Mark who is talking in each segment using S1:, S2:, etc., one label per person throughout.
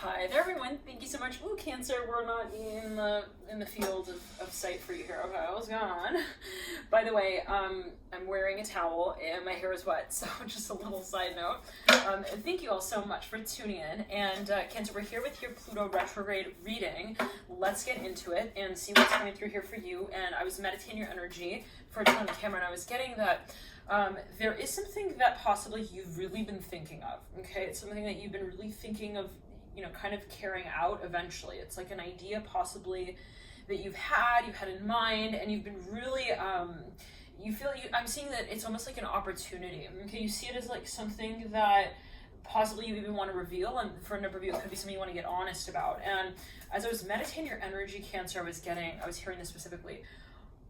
S1: Hi there, everyone. Thank you so much. Ooh, Cancer, we're not in the field of sight for you here. Okay, what's going on? By the way, I'm wearing a towel and my hair is wet, so just a little side note. Thank you all so much for tuning in. And Cancer, we're here with your Pluto Retrograde reading. Let's get into it and see what's coming through here for you. And I was meditating your energy for a on the camera, and I was getting that there is something that possibly you've really been thinking of. Okay, it's something that you've been really thinking of, you know, kind of carrying out eventually. It's like an idea possibly that you've had in mind, and you've been really I'm seeing that it's almost like an opportunity. Okay, you see it as like something that possibly you even want to reveal, and for a number of you it could be something you want to get honest about. And as I was meditating your energy, Cancer, I was hearing this specifically.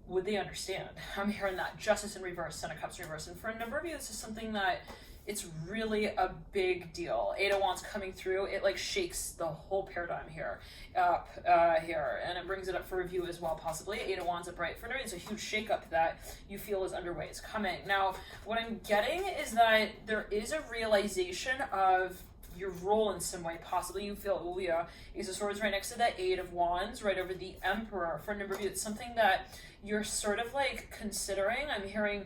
S1: Would they understand? I'm hearing that Justice in reverse, Ten of Cups in reverse, and for a number of you this is something that it's really a big deal. Eight of Wands coming through, it like shakes the whole paradigm here, and it brings it up for review as well, possibly. Eight of Wands upright. For it's a huge shakeup that you feel is underway, is coming. Now, what I'm getting is that there is a realization of your role in some way. Possibly you feel, oh yeah, Ace of Swords right next to that Eight of Wands, right over the Emperor. For a number of you, it's something that you're sort of like considering. I'm hearing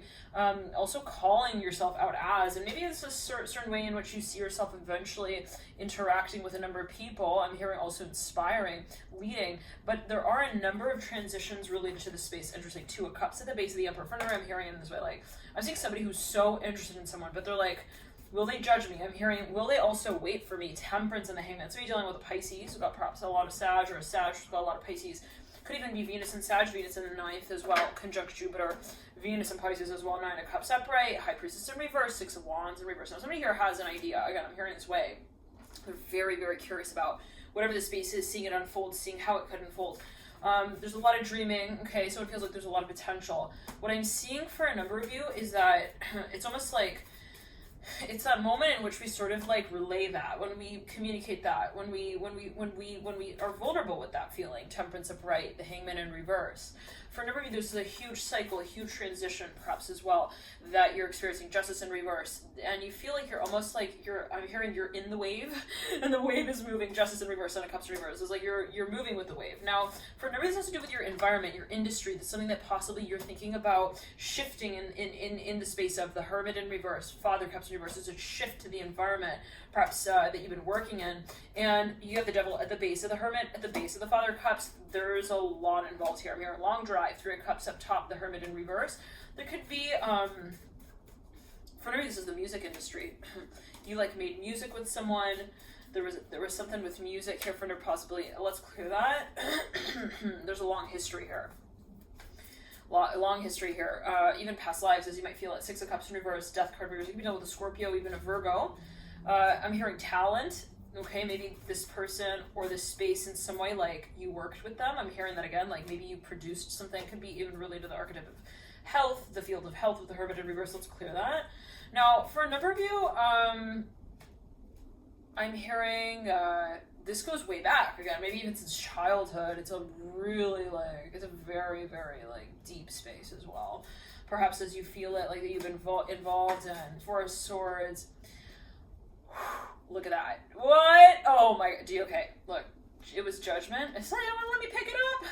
S1: also calling yourself out as, and maybe it's a certain way in which you see yourself eventually interacting with a number of people. I'm hearing also inspiring, leading, but there are a number of transitions related to the space. Interesting. Two of Cups at the base of the Emperor. For another, I'm hearing it in this way, like I'm seeing somebody who's so interested in someone, but they're like, will they judge me? I'm hearing, will they also wait for me? Temperance and the Hangman. So you're dealing with a Pisces who's got perhaps a lot of Sag, or a Sag who's got a lot of Pisces. Could even be Venus and Sag, Venus in the ninth as well, conjunct Jupiter, Venus and Pisces as well. Nine of Cups upright, High Priestess in reverse, Six of Wands in reverse. Now somebody here has an idea. Again, I'm hearing this way. They're very, very curious about whatever the space is, seeing it unfold, seeing how it could unfold. There's a lot of dreaming, okay, so it feels like there's a lot of potential. What I'm seeing for a number of you is that it's almost like it's that moment in which we sort of like relay that, when we communicate that, when we are vulnerable with that feeling. Temperance upright, the Hangman in reverse. For a number of you, this is a huge cycle, a huge transition perhaps as well that you're experiencing. Justice in reverse, and you feel like you're almost like I'm hearing you're in the wave and the wave is moving. Justice in reverse, Ten of Cups in reverse. It's like you're moving with the wave. Now, for a number of you, this has to do with your environment, your industry. That's something that possibly you're thinking about shifting in the space of the Hermit in reverse, Father Cups in reverse. It's a shift to the environment perhaps that you've been working in, and you have the Devil at the base of the Hermit, at the base of the Father Cups. There's a lot involved here. I'm hearing long drive, Three of Cups up top, the Hermit in reverse. There could be for me, this is the music industry. You like made music with someone. There was something with music here for possibly. Let's clear that. There's a long history here. Long history here. Even past lives, as you might feel it. Six of Cups in reverse, Death card reverse. You can be dealing with a Scorpio, even a Virgo. I'm hearing talent. Okay, maybe this person or this space in some way, like you worked with them. I'm hearing that again, like maybe you produced something. Could be even related to the archetype of health, the field of health with the Hermit in reverse. Let's clear that. Now, for a number of you, I'm hearing this goes way back again. Maybe even since childhood. It's a really it's a very, very like deep space as well. Perhaps as you feel it, like that you've been involved in. Four of Swords. Look at that. What? Oh my god. Okay, look. It was Judgment. It's like, oh, let me pick it up.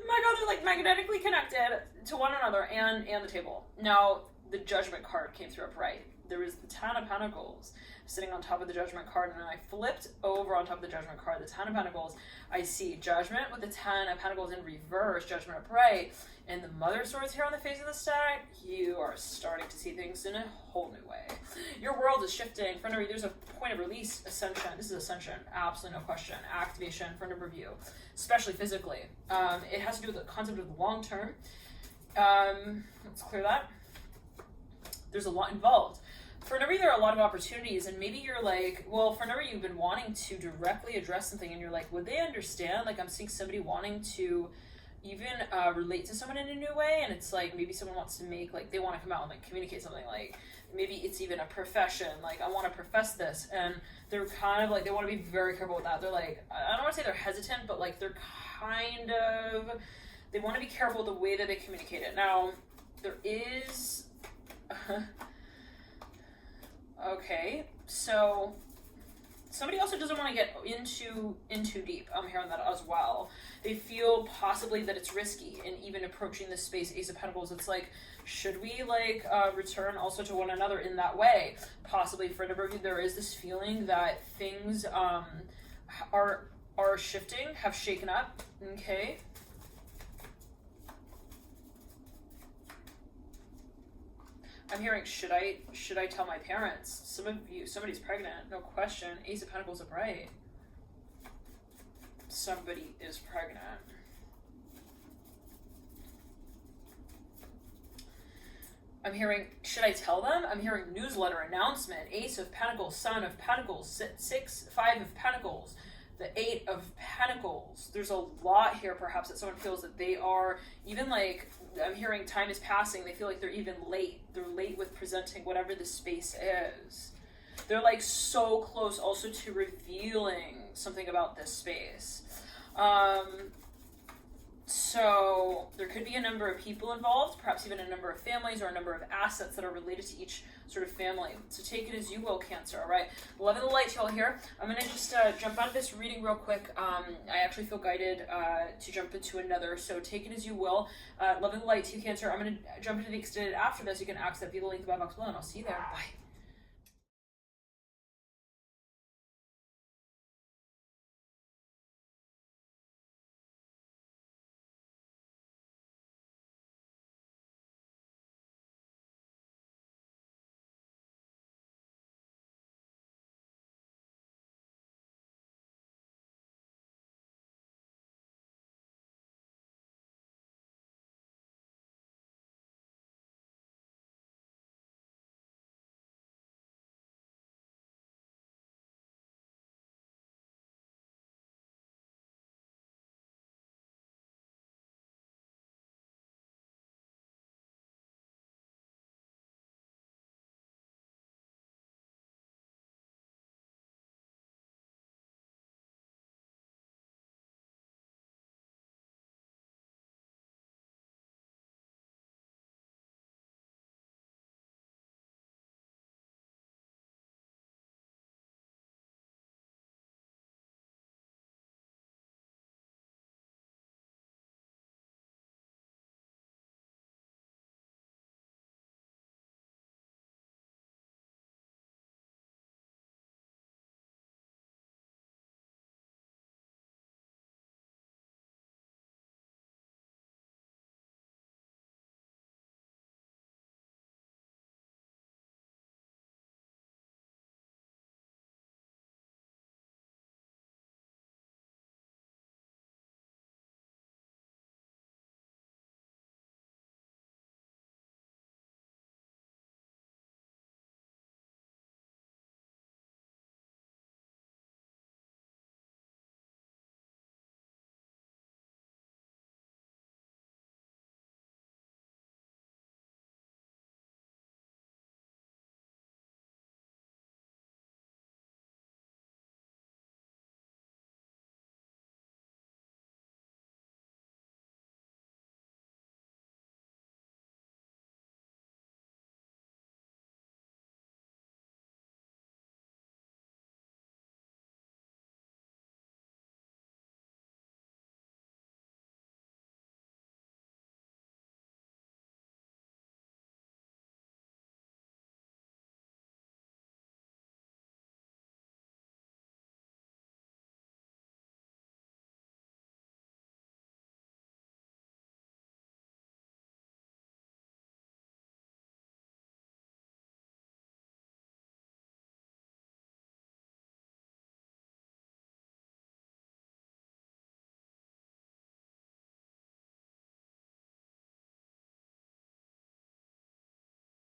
S1: My god, they're like magnetically connected to one another and the table. Now, the Judgment card came through upright. There was the Ten of Pentacles sitting on top of the Judgment card, and then I flipped over on top of the Judgment card, the Ten of Pentacles. I see Judgment with the Ten of Pentacles in reverse, Judgment upright, and the Mother of Swords here on the face of the stack. You are starting to see things in a whole new way. Your world is shifting. For a number, there's a point of release, ascension. This is ascension, absolutely no question. Activation for a number of you, especially physically. It has to do with the concept of the long term. Let's clear that. There's a lot involved. For a number, there are a lot of opportunities, and maybe you're like, well, for a number, you've been wanting to directly address something, and you're like, would they understand? Like, I'm seeing somebody wanting to even relate to someone in a new way, and it's like, maybe someone wants to make, like, they want to come out and, like, communicate something, like, maybe it's even a profession, like, I want to profess this, and they're kind of, like, they want to be very careful with that. They're like, I don't want to say they're hesitant, but, like, they're kind of, they want to be careful with the way that they communicate it. Now, there is... Okay, so somebody also doesn't want to get in too deep. I'm hearing that as well. They feel possibly that it's risky in even approaching this space. Ace of Pentacles, it's like, should we like return also to one another in that way? Possibly for a number of you, there is this feeling that things are shifting, have shaken up, okay? I'm hearing, should I tell my parents? Some of you, somebody's pregnant, no question. Ace of Pentacles upright. Somebody is pregnant. I'm hearing, should I tell them? I'm hearing newsletter, announcement, Ace of Pentacles, Son of Pentacles, 5 of Pentacles, the 8 of Pentacles. There's a lot here, perhaps, that someone feels that they are, even like, I'm hearing time is passing, they feel like they're even late. They're late with presenting whatever this space is. They're like so close also to revealing something about this space. So there could be a number of people involved, perhaps even a number of families or a number of assets that are related to each sort of family. So take it as you will, Cancer, all right? Love and the light, y'all here. I'm going to just jump out of this reading real quick. I actually feel guided to jump into another, so take it as you will. Love and the light to you, Cancer. I'm going to jump into the extended after this. You can access that via the link in the box below, and I'll see you there. Bye.